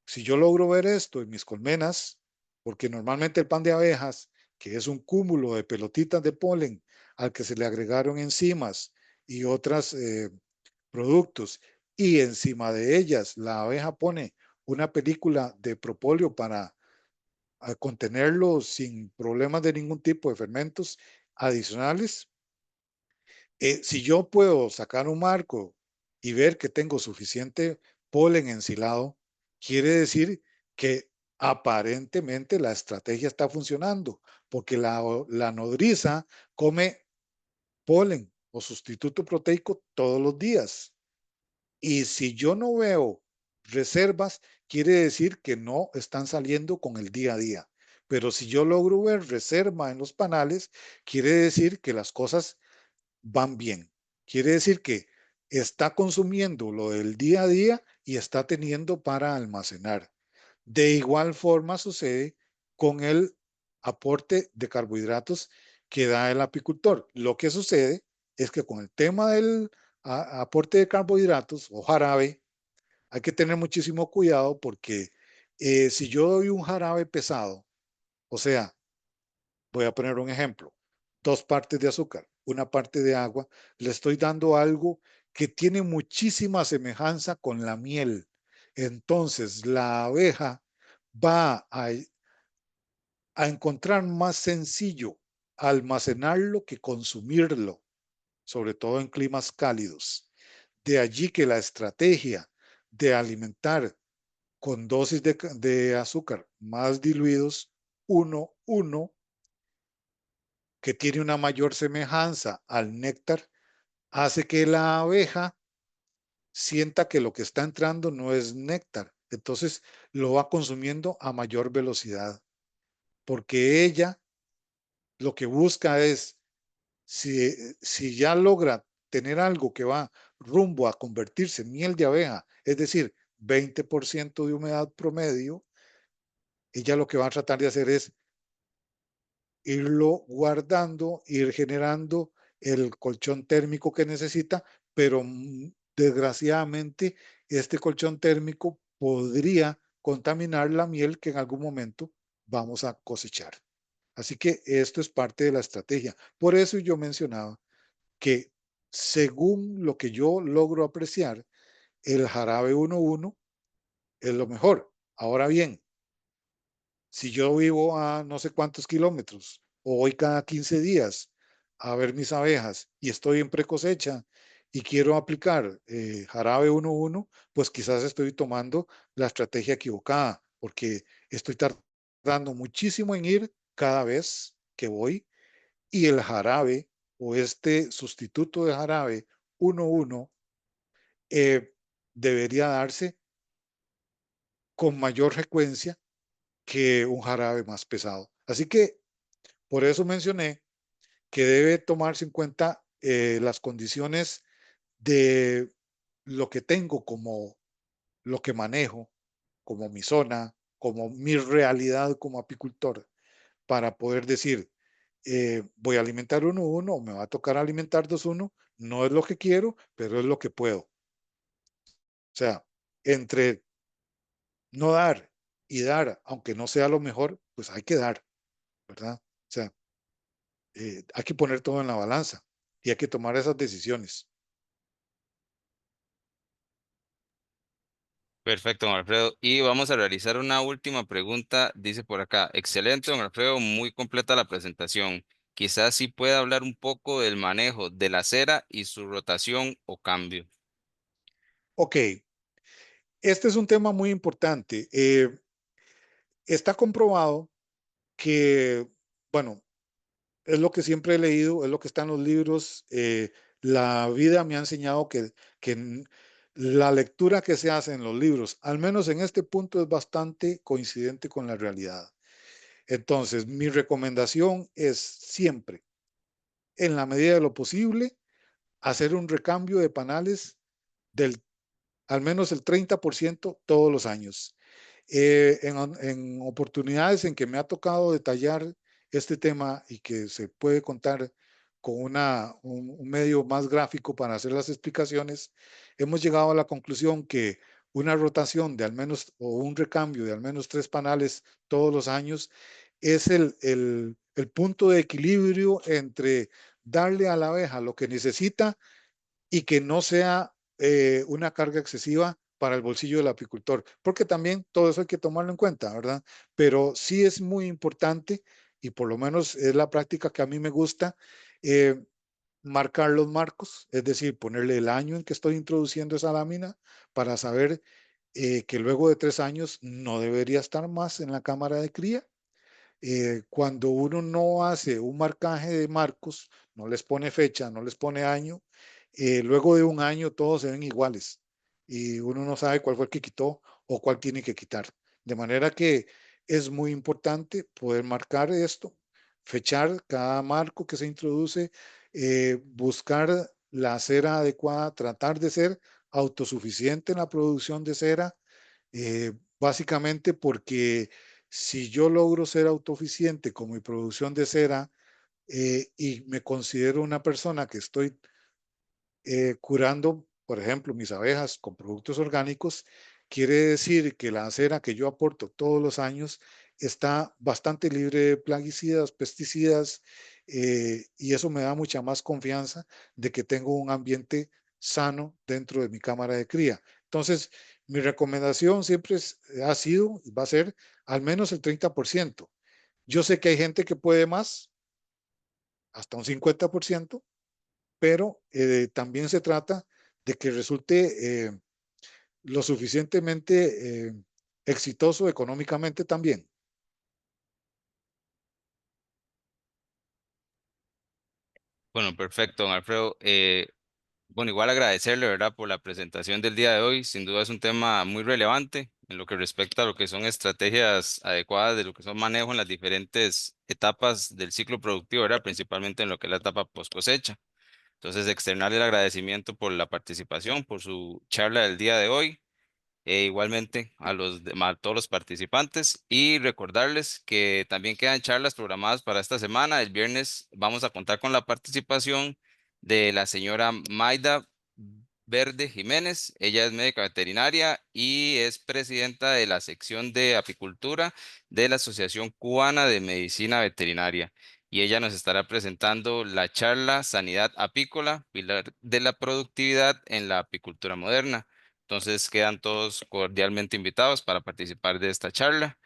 Si yo logro ver esto en mis colmenas, porque normalmente el pan de abejas, que es un cúmulo de pelotitas de polen al que se le agregaron enzimas y otros productos, y encima de ellas la abeja pone una película de propóleo para contenerlo sin problemas de ningún tipo de fermentos adicionales. Si yo puedo sacar un marco y ver que tengo suficiente polen ensilado, quiere decir que aparentemente la estrategia está funcionando, porque la nodriza come polen o sustituto proteico todos los días. Y si yo no veo reservas, quiere decir que no están saliendo con el día a día. Pero si yo logro ver reserva en los panales, quiere decir que las cosas van bien. Quiere decir que está consumiendo lo del día a día y está teniendo para almacenar. De igual forma sucede con el aporte de carbohidratos que da el apicultor. Lo que sucede es que con el tema del aporte de carbohidratos o jarabe, hay que tener muchísimo cuidado porque si yo doy un jarabe pesado, o sea, voy a poner un ejemplo, 2 partes de azúcar, 1 parte de agua, le estoy dando algo que tiene muchísima semejanza con la miel. Entonces, la abeja va a encontrar más sencillo almacenarlo que consumirlo, sobre todo en climas cálidos. De allí que la estrategia de alimentar con dosis de azúcar más diluidos, 1:1, que tiene una mayor semejanza al néctar, hace que la abeja sienta que lo que está entrando no es néctar. Entonces lo va consumiendo a mayor velocidad, porque ella lo que busca es, si ya logra tener algo que va rumbo a convertirse en miel de abeja, es decir, 20% de humedad promedio, ella lo que va a tratar de hacer es irlo guardando, ir generando el colchón térmico que necesita, pero desgraciadamente este colchón térmico podría contaminar la miel que en algún momento vamos a cosechar. Así que esto es parte de la estrategia. Por eso yo mencionaba que según lo que yo logro apreciar, el jarabe 1:1 es lo mejor. Ahora bien, si yo vivo a no sé cuántos kilómetros o voy cada 15 días a ver mis abejas y estoy en precosecha y quiero aplicar jarabe 1:1, pues quizás estoy tomando la estrategia equivocada porque estoy tardando muchísimo en ir cada vez que voy y el jarabe o este sustituto de jarabe 1:1 eh, debería darse con mayor frecuencia que un jarabe más pesado. Así que por eso mencioné que debe tomarse en cuenta las condiciones de lo que tengo como lo que manejo, como mi zona, como mi realidad como apicultor, para poder decir, voy a alimentar 1:1 o me va a tocar alimentar 2:1, no es lo que quiero, pero es lo que puedo. O sea, entre no dar y dar, aunque no sea lo mejor, pues hay que dar, ¿verdad? O sea, hay que poner todo en la balanza y hay que tomar esas decisiones. Perfecto, don Alfredo. Y vamos a realizar una última pregunta. Dice por acá, excelente, don Alfredo, muy completa la presentación. Quizás sí pueda hablar un poco del manejo de la cera y su rotación o cambio. Ok, este es un tema muy importante. Está comprobado que, bueno, es lo que siempre he leído, es lo que está en los libros. La vida me ha enseñado que la lectura que se hace en los libros, al menos en este punto, es bastante coincidente con la realidad. Entonces, mi recomendación es siempre, en la medida de lo posible, hacer un recambio de panales del al menos el 30% todos los años. En oportunidades en que me ha tocado detallar este tema y que se puede contar con un medio más gráfico para hacer las explicaciones, hemos llegado a la conclusión que una rotación de al menos o un recambio de al menos 3 panales todos los años es el punto de equilibrio entre darle a la abeja lo que necesita y que no sea una carga excesiva para el bolsillo del apicultor, porque también todo eso hay que tomarlo en cuenta, ¿verdad? Pero sí es muy importante, y por lo menos es la práctica que a mí me gusta, eh, marcar los marcos, es decir, ponerle el año en que estoy introduciendo esa lámina para saber que luego de 3 años no debería estar más en la cámara de cría. Cuando uno no hace un marcaje de marcos, no les pone fecha, no les pone año, luego de un año todos se ven iguales y uno no sabe cuál fue el que quitó o cuál tiene que quitar. De manera que es muy importante poder marcar esto, fechar cada marco que se introduce, buscar la cera adecuada, tratar de ser autosuficiente en la producción de cera, básicamente porque si yo logro ser autosuficiente con mi producción de cera y me considero una persona que estoy curando, por ejemplo, mis abejas con productos orgánicos, quiere decir que la cera que yo aporto todos los años está bastante libre de plaguicidas, pesticidas, y eso me da mucha más confianza de que tengo un ambiente sano dentro de mi cámara de cría. Entonces, mi recomendación siempre ha sido y va a ser al menos el 30%. Yo sé que hay gente que puede más, hasta un 50%, pero también se trata de que resulte lo suficientemente exitoso económicamente también. Bueno, perfecto, don Alfredo. Bueno, igual agradecerle, ¿verdad?, por la presentación del día de hoy. Sin duda es un tema muy relevante en lo que respecta a lo que son estrategias adecuadas de lo que son manejo en las diferentes etapas del ciclo productivo, ¿verdad?, principalmente en lo que es la etapa post cosecha. Entonces, externarle el agradecimiento por la participación, por su charla del día de hoy, e igualmente a a todos los participantes, y recordarles que también quedan charlas programadas para esta semana. El viernes vamos a contar con la participación de la señora Maida Verde Jiménez. Ella es médica veterinaria y es presidenta de la sección de apicultura de la Asociación Cubana de Medicina Veterinaria. Y ella nos estará presentando la charla Sanidad Apícola, pilar de la productividad en la apicultura moderna. Entonces quedan todos cordialmente invitados para participar de esta charla,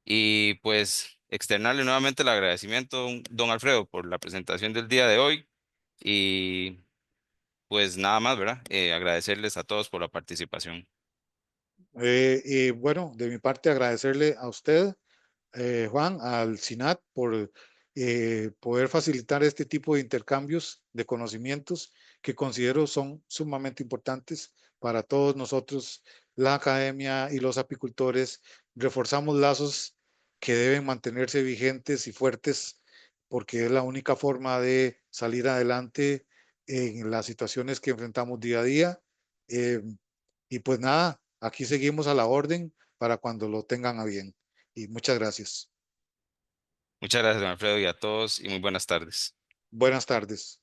y pues externarle nuevamente el agradecimiento, don Alfredo, por la presentación del día de hoy, y pues nada más, ¿verdad? Agradecerles a todos por la participación. Y bueno, de mi parte agradecerle a usted, Juan, al SINAT por poder facilitar este tipo de intercambios de conocimientos que considero son sumamente importantes para todos nosotros, la academia y los apicultores. Reforzamos lazos que deben mantenerse vigentes y fuertes porque es la única forma de salir adelante en las situaciones que enfrentamos día a día. Eh, y pues nada, aquí seguimos a la orden para cuando lo tengan a bien. Y muchas gracias. Muchas gracias, don Alfredo, y a todos, y muy buenas tardes. Buenas tardes.